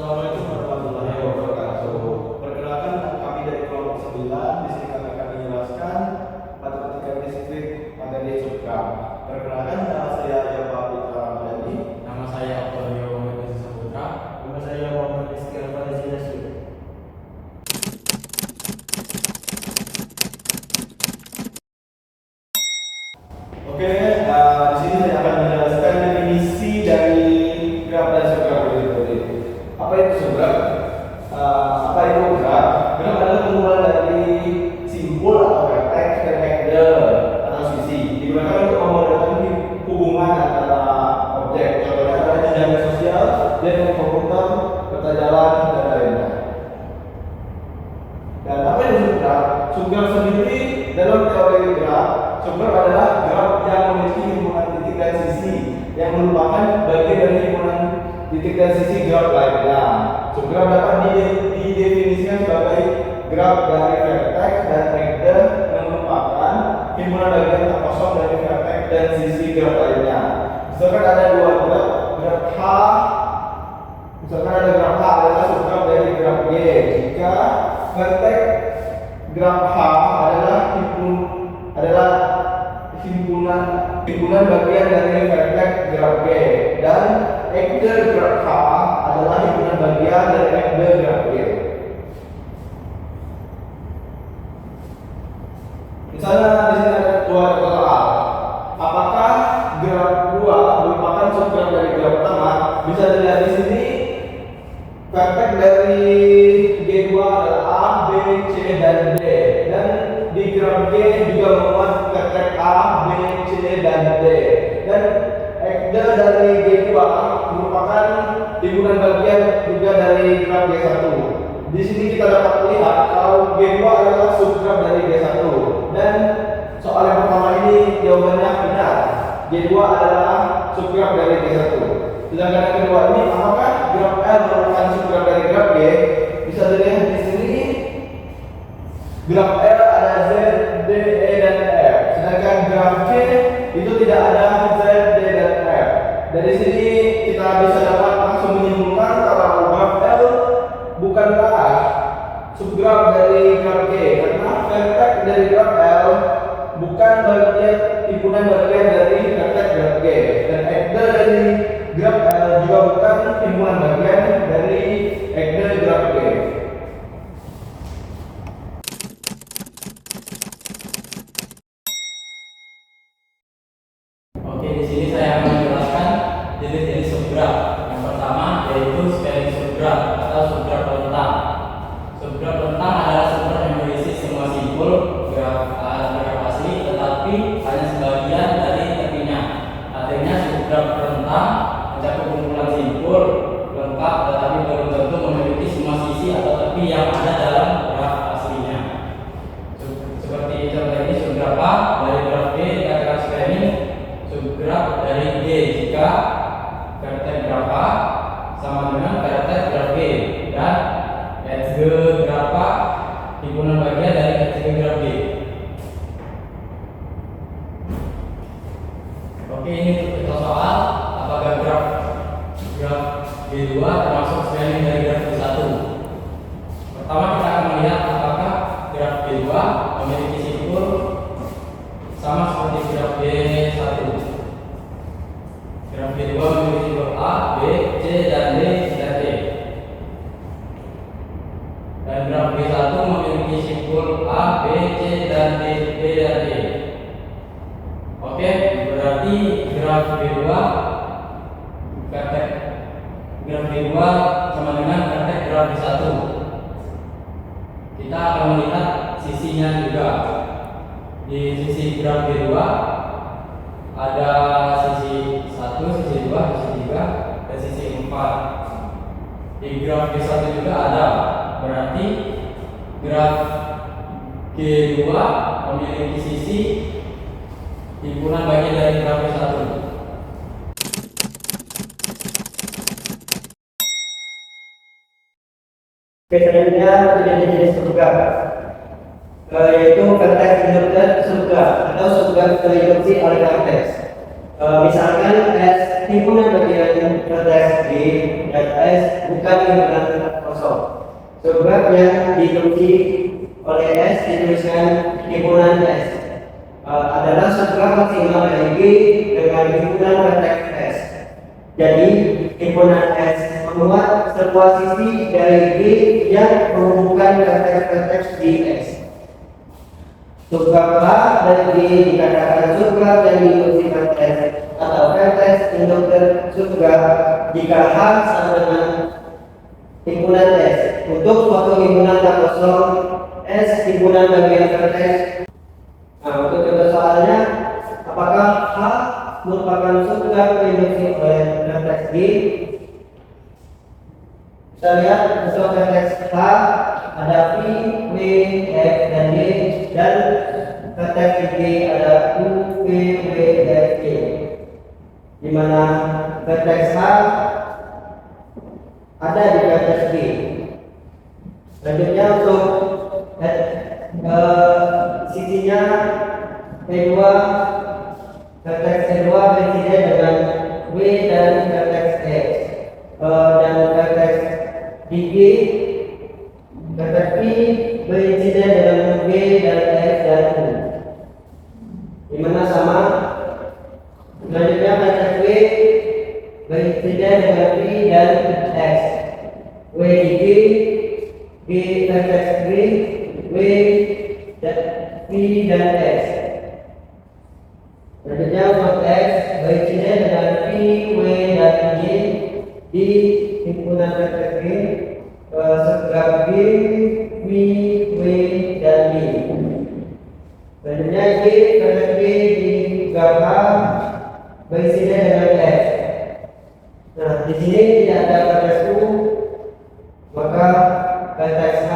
Assalamualaikum warahmatullahi wabarakatuh. Perkenalkan, kami dari kelompok 9. Di sini kami akan menjelaskan matematika distrik materi Subkam. Perkenalkan, nama saya Yopa Putra Ramadhani. Nama saya Octavio Muhammad Saputra. Nama saya Muhammad Rizky Alfarisi Nasir. Oke, di sini saya akan menjelaskan definisi dari graf dan subgraf berikut ini. Apa itu subgraf? Apa itu graf? Graf adalah kumpulan dari simpul atau vertex dan header atau sisi. Digunakan untuk memodelkan hubungan antara objek. Contohnya adalah jejaring sosial, dan komputer, peta jalan, dan lainnya. Dan apa itu subgraf? Subgraf sendiri dalam teori graf, subgraf adalah graf yang memiliki himpunan titik dan sisi yang merupakan bagian dari himpunan titik dan sisi graf lainnya. Subgraf dapat didefinisikan sebagai graf dari vertex dan header yang merupakan himpunan bagian terkosong dari vertex dan sisi graf lainnya. Misalkan ada dua graf, graf H. Misalkan ada graf H adalah subgraf dari graf G jika vertex graf H adalah himpunan bagian dari vertex graf G dan header graf H adalah himpunan bagian dari header graf G. Misalnya di sini ada dua contoh A. Apakah graf 2 merupakan subgraf dari graf pertama? Bisa dilihat di sini vertex dari G2 adalah A, B, C, dan D. Dan di graf G juga memuat vertex A, B, C, dan D. Dan header dari G2 merupakan himpunan bagian juga dari graf G1. Di sini kita dapat melihat kalau G2 adalah subgraf dari G1. Dan soal yang pertama ini jawabannya benar. G2 adalah subgraf dari G1. Sedangkan yang kedua ini, apakah graf L merupakan subgraf dari graf G? Bisa dilihat di sini. Graf L ada Z, D, E, dan F. Sedangkan graf G itu tidak ada Z, D, dan F. Dari sini kita bisa dapat langsung menyimpulkan kalau graf L bukanlah subgraf dari graf G karena vertex dari graf L bukan bagian himpunan bagian dari vertex graf G dan header dari graf L juga bukan himpunan bagian dari header graf G. Oke, di sini saya akan menjelaskan jenis-jenis subgraf. Yang pertama yaitu spherical subgraf atau subgraf rentang. Subgraf rentang adalah subgraf yang berisi semua simpul graf asli, tetapi hanya sebagian dari tepinya. Artinya subgraf rentang mencakup kumpulan simpul lengkap, tetapi belum tentu memiliki semua sisi atau tepi yang ada dalam graf aslinya. Seperti contoh ini subgraf A dari graf G dikatakan spherical. Subgraf dari G jika vertex graf A sama dengan vertex graf G dan header graf A himpunan bagian dari header graf G. Oke, ini contoh soal apakah graf G2 termasuk spherical dari graf G1. Pertama kita akan melihat apakah graf G2 memiliki simpul sama seperti graf G1. Graf G2 memiliki simpul A, B, C, dan D, dan E. Dan graf G1 memiliki simpul A, B, C, dan D, B, dan E. Oke, berarti graf G2 sama dengan vertex graf G1. Kita akan melihat sisinya juga. Di sisi graf G2 ada sisi 1, sisi 2, sisi 3, dan sisi 4. Di graf G1 juga ada. Berarti graf G2 memiliki sisi himpunan bagian dari graf G1. Oke, selanjutnya jenis subgraf, yaitu vertex induktif subgraf atau subgraf terinduksi oleh vertex. Misalkan S timbunan bagian vertex G dan S bukan himpunan kosong. Sebab yang dikunci oleh S dituliskan himpunan S adalah subgraf maksimal dari G dengan himpunan vertex S. Jadi himpunan S memuat sebuah sisi dari G yang menghubungkan vertex di S. Subgraf H dari G dikatakan subgraf yang diikuti vertex atau vertex induktor subgraf jika H sama dengan himpunan S. Untuk suatu himpunan tak kosong S himpunan bagian vertex. Nah, untuk contoh soalnya, apakah H merupakan subgraf induksi oleh vertex G? Kita lihat untuk vertex H ada V, W, F, dan D, dan vertex G ada U, V, W, F, G. Di mana vertex H ada di vertex G. Selanjutnya untuk sisinya E2, vertex E2 bersiden dengan W dan vertex X, dan vertex DG, vertex P bersiden dengan W dan X dan U. Di mana sama. Selanjutnya vertex W bersiden dengan V dan X, W DG, G vertex G, W dan V dan X. Selanjutnya untuk X bersiden dengan V, W dan G di himpunan vertex G, subgraf G, V, W dan D. Selanjutnya G vertex G di graf H bersiden dengan X. Nah, di sini tidak ada vertex U, maka vertex H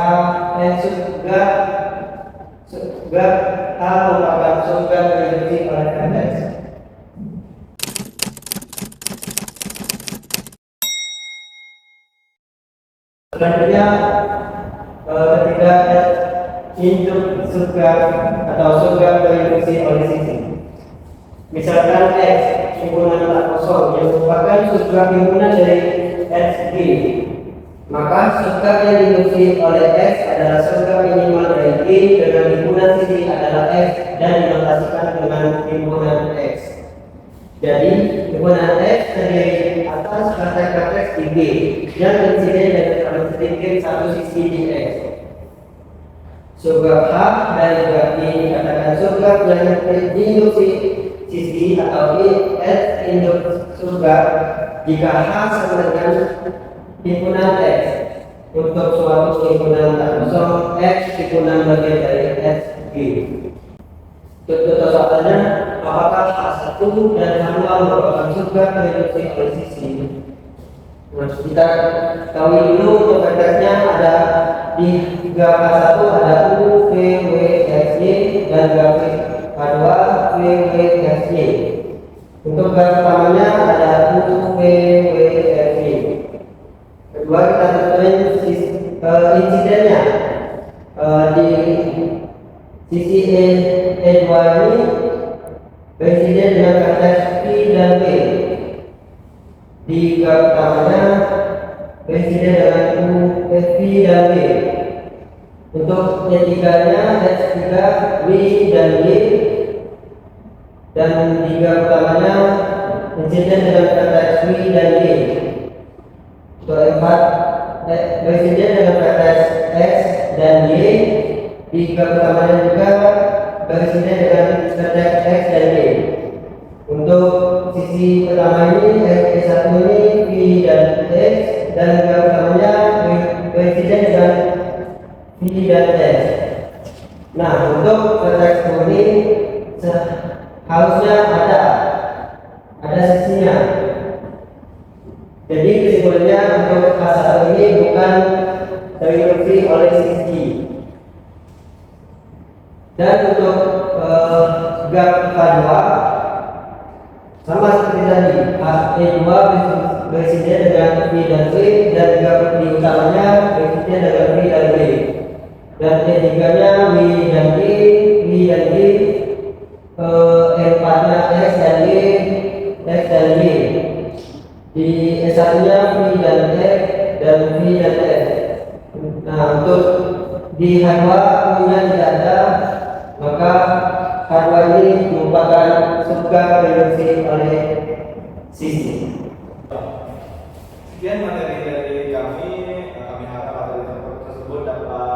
subgraf H merupakan subgraf diikuti oleh vertex. Selanjutnya ketika induk subgraf atau subgraf diikuti oleh sisi. Misalkan X himpunan tak kosong yang merupakan subgraf himpunan dari SG, maka subgraf yang diikuti oleh X adalah subgraf minimal dari G dengan himpunan sisi adalah X dan dinotasikan dengan himpunan X. Jadi himpunan X terdiri atas vertex di G yang insiden dan terlalu sedikit satu sisi di X. Subgraf H dari graf G dikatakan subgraf yang diinduksi sisi atau S induk subgraf jika H sama dengan himpunan X. Untuk suatu himpunan tak kosong X himpunan bagian dari SG. Contoh soalnya, apakah H1 dan H2 merupakan subgraf diinduksi oleh sisi? Nah, kita tahu dulu untuk vertexnya ada di graf H1 ada U, V, W, X, Y, dan graf H2 V, W, X, Y. Untuk graf pertamanya ada U, V, W, X, Y. Kedua kita tentuin insidennya di sisi E2 ini berinsiden dengan vertex P dan W. Di graf pertamanya berinsiden dengan U, V dan W. Untuk Y3-nya S3, W dan Y, dan di graf pertamanya insiden dengan vertex W dan Y. Untuk E4 bersiden dengan vertex X dan Y, di graf pertamanya juga bersiden dengan vertex X dan Y. Untuk sisi pertama ini E1 ini V dan X, dan graf pertamanya bersiden dengan V dan S. Nah, untuk vertex ini harusnya ada sisinya. Jadi kesimpulannya untuk H1 ini bukan terinduksi oleh sisi. Dan untuk graf H2 sama seperti tadi, E2 bersiden dengan V dan W, dan graf di utamanya bersiden dengan V dan W. Dan E3-nya W dan G, V dan G, E4-nya X dan Y, X dan Y. Di S1-nya V dan E dan V dan F. Nah, untuk di H2 U-nya tidak ada, maka H2 ini merupakan subreduksi oleh sisi. Sekian materi dari kami. Kami harap materi tersebut dapat